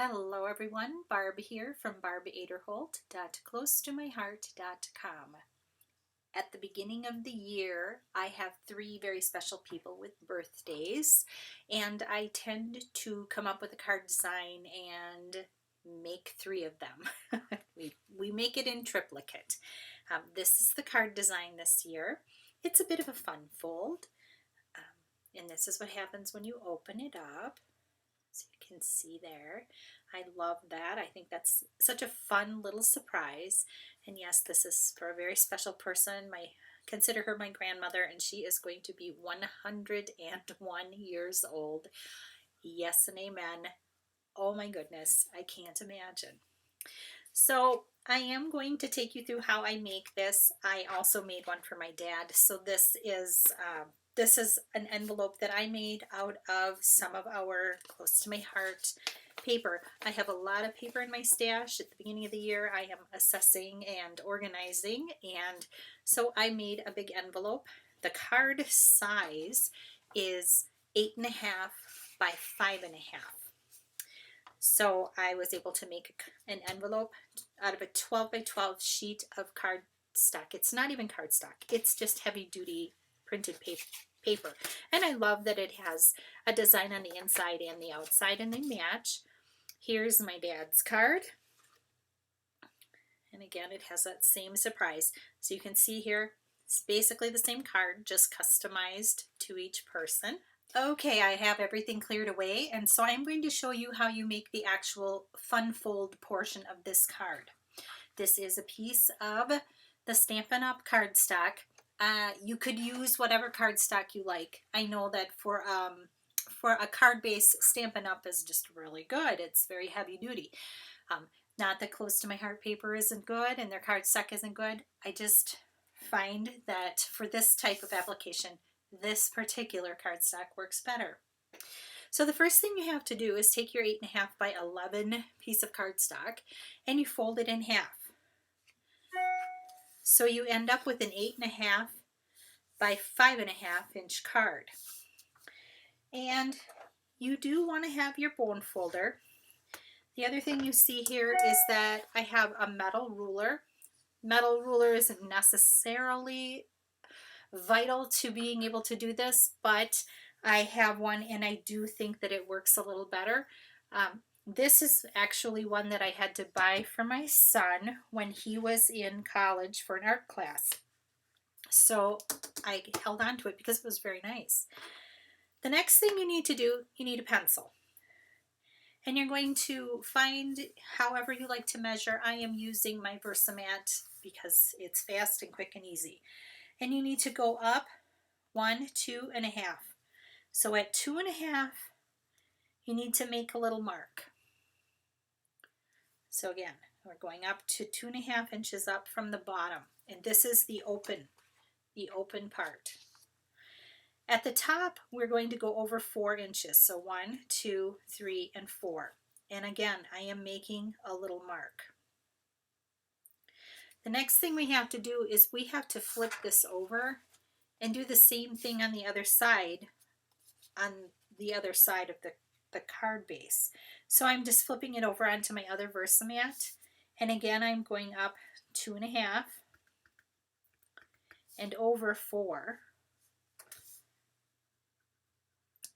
Hello everyone, Barb here from barbaderholt.closetomyheart.com. At the beginning of the year, I have 3 very special people with birthdays, and I tend to come up with a card design and make 3 of them. we make it in triplicate. This is the card design this year. It's a bit of a fun fold, and this is what happens when you open it up. So you can see there. I love that. I think that's such a fun little surprise. And yes, this is for a very special person. Consider her my grandmother, and she is going to be 101 years old. Yes and amen. Oh my goodness, I can't imagine. So I am going to take you through how I make this. I also made one for my dad. So this is an envelope that I made out of some of our Close to My Heart paper. I have a lot of paper in my stash. At the beginning of the year, I am assessing and organizing, and so I made a big envelope. The card size is 8.5 by 5.5. So I was able to make an envelope out of a 12 by 12 sheet of cardstock. It's not even cardstock. It's just heavy duty printed paper. And I love that it has a design on the inside and the outside, and they match. Here's my dad's card. And again, it has that same surprise. So you can see here, it's basically the same card, just customized to each person. Okay, I have everything cleared away, and so I'm going to show you how you make the actual fun fold portion of this card. This is a piece of the Stampin' Up cardstock. You could use whatever cardstock you like. I know that for a card base, Stampin' Up is just really good. It's very heavy duty. Not that Close to My Heart paper isn't good and their cardstock isn't good. I just find that for this type of application, this particular cardstock works better. So the first thing you have to do is take your 8.5 by 11 piece of cardstock and you fold it in half. So you end up with an 8.5 by 5.5 inch card. And you do want to have your bone folder. The other thing you see here is that I have a metal ruler. Metal ruler isn't necessarily vital to being able to do this, but I have one and I do think that it works a little better. This is actually one that I had to buy for my son when he was in college for an art class. So I held on to it because it was very nice. The next thing you need to do, you need a pencil. And you're going to find however you like to measure. I am using my Versamat because it's fast and quick and easy. And you need to go up 1, 2.5. So at 2.5, you need to make a little mark. So again, we're going up to 2.5 inches up from the bottom. And this is the open part. At the top, we're going to go over 4 inches. So 1, 2, 3, and 4. And again, I am making a little mark. The next thing we have to do is we have to flip this over and do the same thing on the other side of the card base. So I'm just flipping it over onto my other Versamat, and again I'm going up 2.5 and over 4.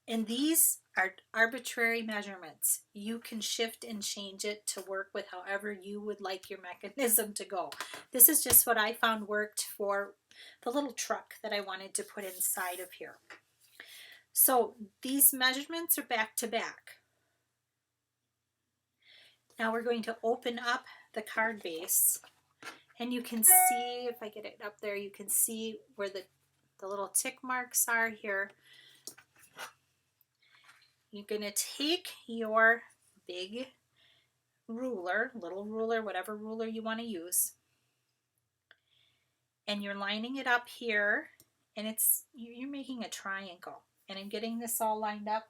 And these are arbitrary measurements. You can shift and change it to work with however you would like your mechanism to go. This is just what I found worked for the little truck that I wanted to put inside of here. So these measurements are back to back. Now we're going to open up the card base, and you can see, if I get it up there, you can see where the little tick marks are here. You're going to take your big ruler, little ruler, whatever ruler you want to use, and you're lining it up here, and you're making a triangle. And I'm getting this all lined up,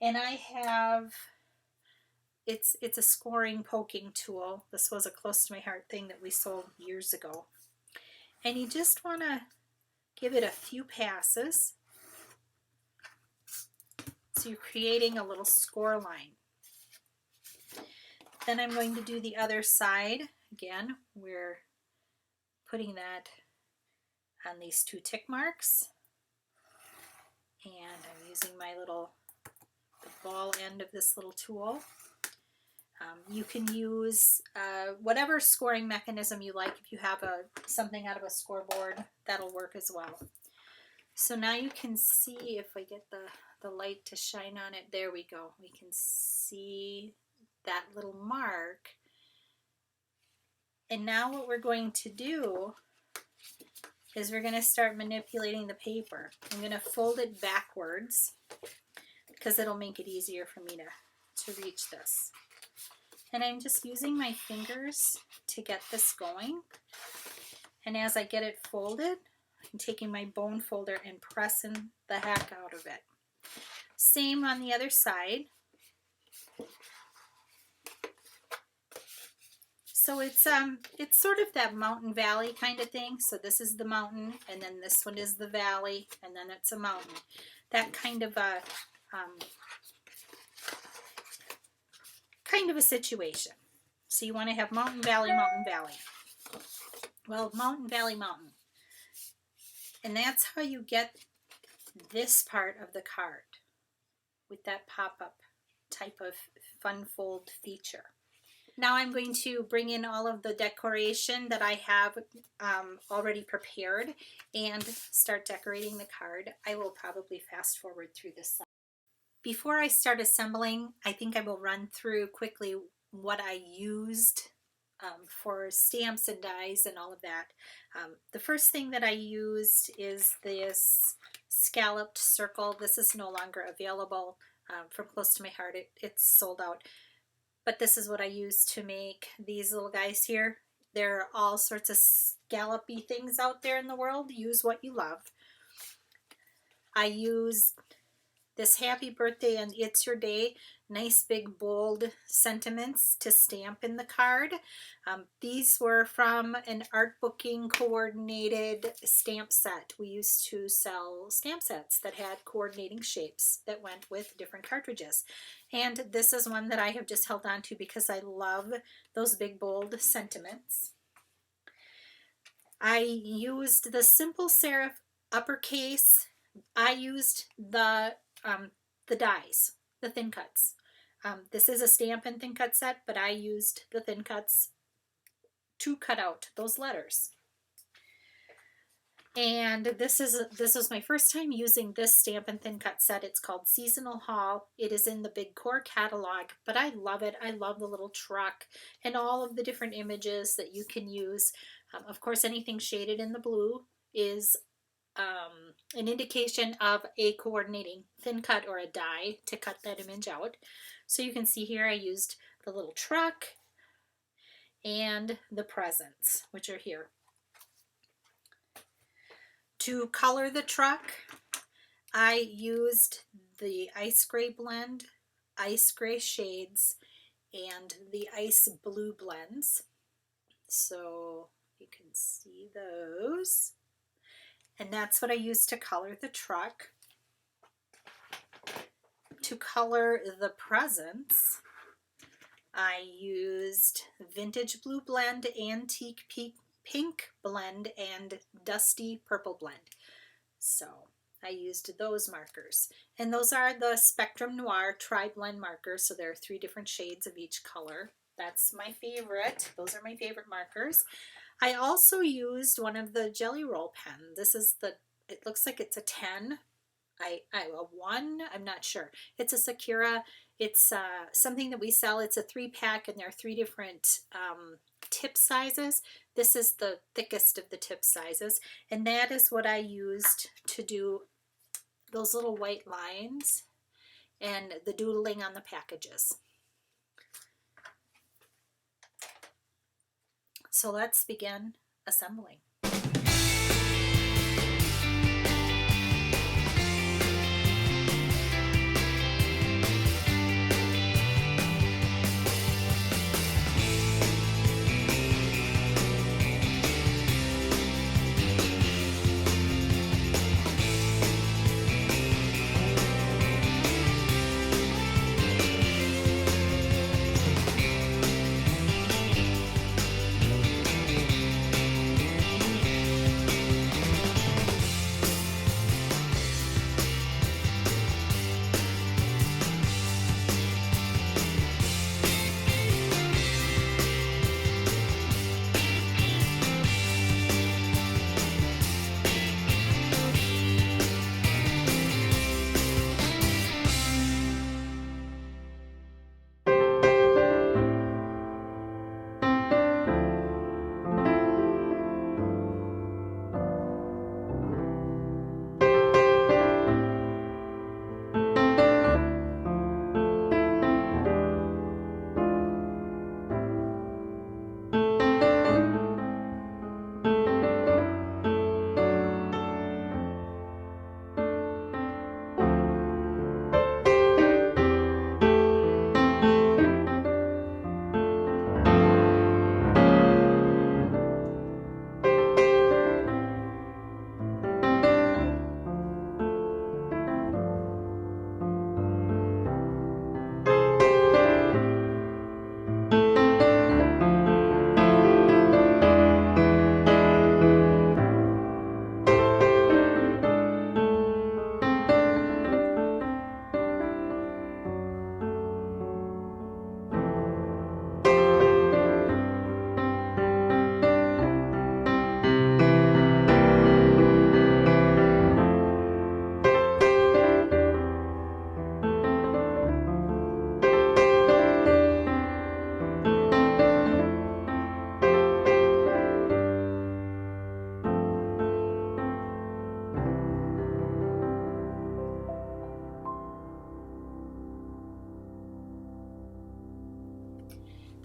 and I have, it's a scoring poking tool. This was a Close to My Heart thing that we sold years ago. And you just want to give it a few passes. So you're creating a little score line. Then I'm going to do the other side. Again, we're putting that on these 2 tick marks. And I'm using my the ball end of this little tool. You can use whatever scoring mechanism you like. If you have something out of a scoreboard, that'll work as well. So now you can see, if I get the light to shine on it, there we go. We can see that little mark. And now what we're going to do is we're going to start manipulating the paper. I'm going to fold it backwards because it'll make it easier for me to reach this. And I'm just using my fingers to get this going. And as I get it folded, I'm taking my bone folder and pressing the heck out of it. Same on the other side. So it's sort of that mountain valley kind of thing. So this is the mountain, and then this one is the valley, and then it's a mountain. That kind of a situation. So you want to have mountain, valley, mountain, valley. Well, mountain, valley, mountain. And that's how you get this part of the card with that pop-up type of fun fold feature. Now I'm going to bring in all of the decoration that I have already prepared and start decorating the card. I will probably fast forward through this. Before I start assembling, I think I will run through quickly what I used for stamps and dies and all of that. The first thing that I used is this Scalloped Circle. This is no longer available from Close to My Heart. It's sold out. But this is what I used to make these little guys here. There are all sorts of scallopy things out there in the world. Use what you love. I used this happy birthday and it's your day, nice big bold sentiments to stamp in the card. These were from an art booking coordinated stamp set. We used to sell stamp sets that had coordinating shapes that went with different cartridges. And this is one that I have just held on to because I love those big bold sentiments. I used the simple serif uppercase. I used the dies, the thin cuts. This is a Stampin' thin cut set, but I used the thin cuts to cut out those letters. And this was my first time using this Stampin' thin cut set. It's called Seasonal Haul. It is in the Big Core catalog, but I love it. I love the little truck and all of the different images that you can use. Of course, anything shaded in the blue is an indication of a coordinating thin cut or a die to cut that image out. So you can see here I used the little truck and the presents, which are here. To color the truck, I used the ice gray blend, ice gray shades, and the ice blue blends. So you can see those. And that's what I used to color the truck. To color the presents, I used Vintage Blue Blend, Antique Pink Blend, and Dusty Purple Blend. So I used those markers. And those are the Spectrum Noir Tri-Blend markers, so there are 3 different shades of each color. That's my favorite. Those are my favorite markers. I also used one of the Jelly Roll pen. This is it looks like it's a 10. A 1, I'm not sure. It's a Sakura. It's something that we sell. It's a 3-pack and there are 3 different tip sizes. This is the thickest of the tip sizes. And that is what I used to do those little white lines and the doodling on the packages. So let's begin assembling.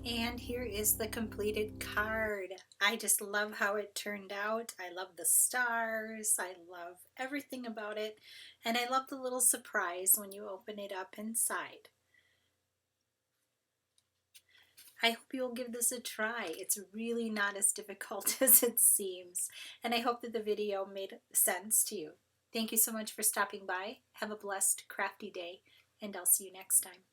And here is the completed card. I just love how it turned out. I love the stars. I love everything about it. And I love the little surprise when you open it up inside. I hope you'll give this a try. It's really not as difficult as it seems. And I hope that the video made sense to you. Thank you so much for stopping by. Have a blessed, crafty day, and I'll see you next time.